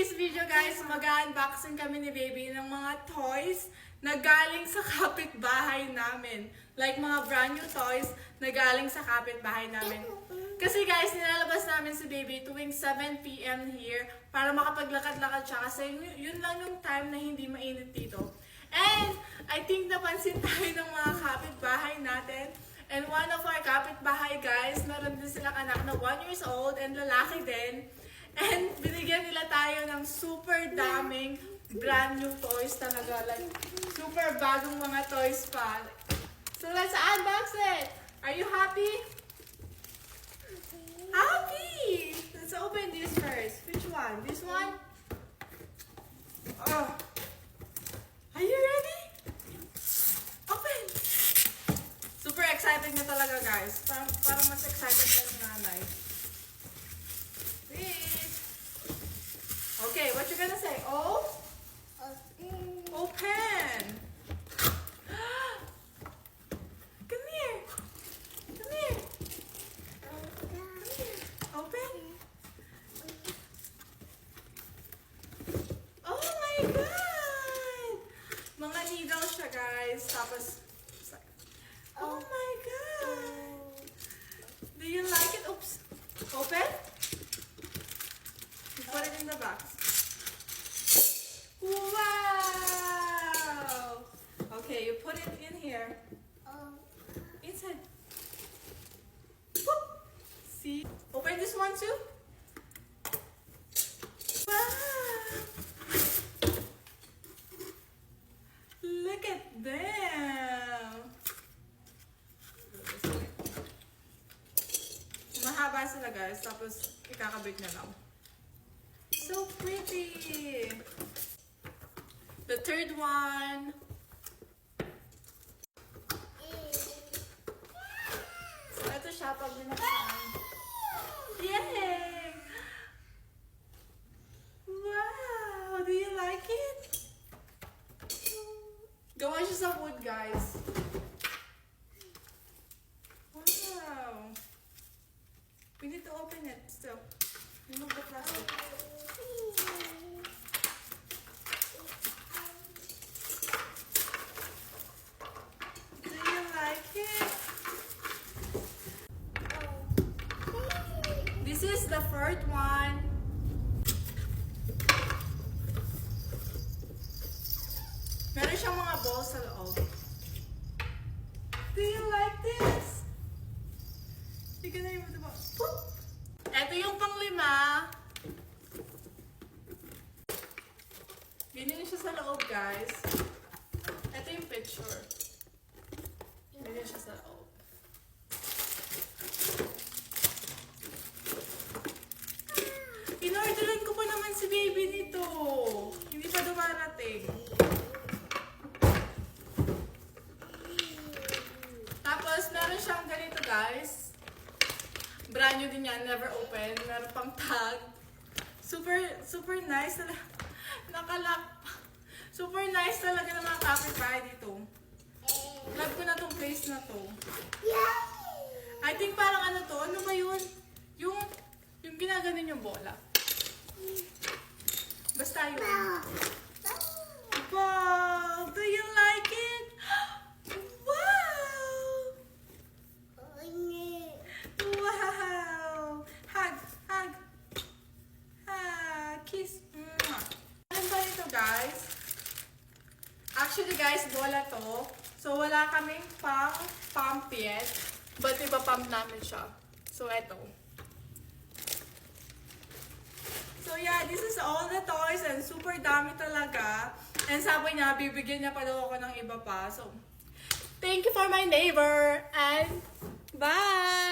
today's video guys, mag-unboxing kami ni baby ng mga toys na galing sa kapitbahay namin. Like mga brand new toys na galing sa kapitbahay namin. Kasi guys, nilalabas namin si baby tuwing 7 PM here para makapaglakad-lakad siya kasi yun lang yung time na hindi mainit dito. And I think napansin tayo ng mga kapitbahay natin. And one of our kapitbahay guys, meron din silang anak na 1 years old and lalaki din. And binigyan nila tayo ng super daming brand new toys talaga. Like, super bagong mga toys pa. So let's unbox it! Are you happy? Happy! Let's open this first. Which one? This one? Oh. Are you ready? Open! Super excited na talaga guys. Parang mas excited na yung nanay. Wait. Okay, what you gonna say? Oh? Open! Come here! Come here! Open! Oh my God! Mga needles siya guys. Tapos, oh my God! Do you like it? Oops! Open? You put it in the box. Wow! Okay, you put it in here. Inside. Whoop. See? Open this one too. Wow! Look at them! Mahaba sila guys, tapos ikakabit na lang. So pretty! The third one. So ito siya pag binaksan. Yay! Wow! Do you like it? Gawa siya sa wood guys. Wow! We need to open it still. Remove the plastic. Do you like it? This is the first one. Meron siyang mga balls sa loob. Do you like this? You can remove the balls. Ito yung panglima. Ganyan siya sa loob, guys. Ito yung picture. Ganyan siya sa loob. In-orderan ko pa naman si baby nito. Hindi pa dumarating. Tapos, meron siyang ganito, guys. Brand new din yan, never open. Meron pang tag. Super nice. Nakalock. Super nice talaga ng mga kapitbahay dito. Love ko na tong place na to. I think parang ano to, ano ba yun? Yung ginaganon yung bola. Basta yun. Wow! Do you like it? Wow! Wow! Hug! Hug! Kiss! Ano ba ito guys? Actually guys, bola to. So wala kaming pump yet. But ipa-pump namin siya. So eto. So yeah, this is all the toys and super dami talaga. And sabi niya, bibigyan niya pa daw ako ng iba pa. So, thank you for my neighbor and bye!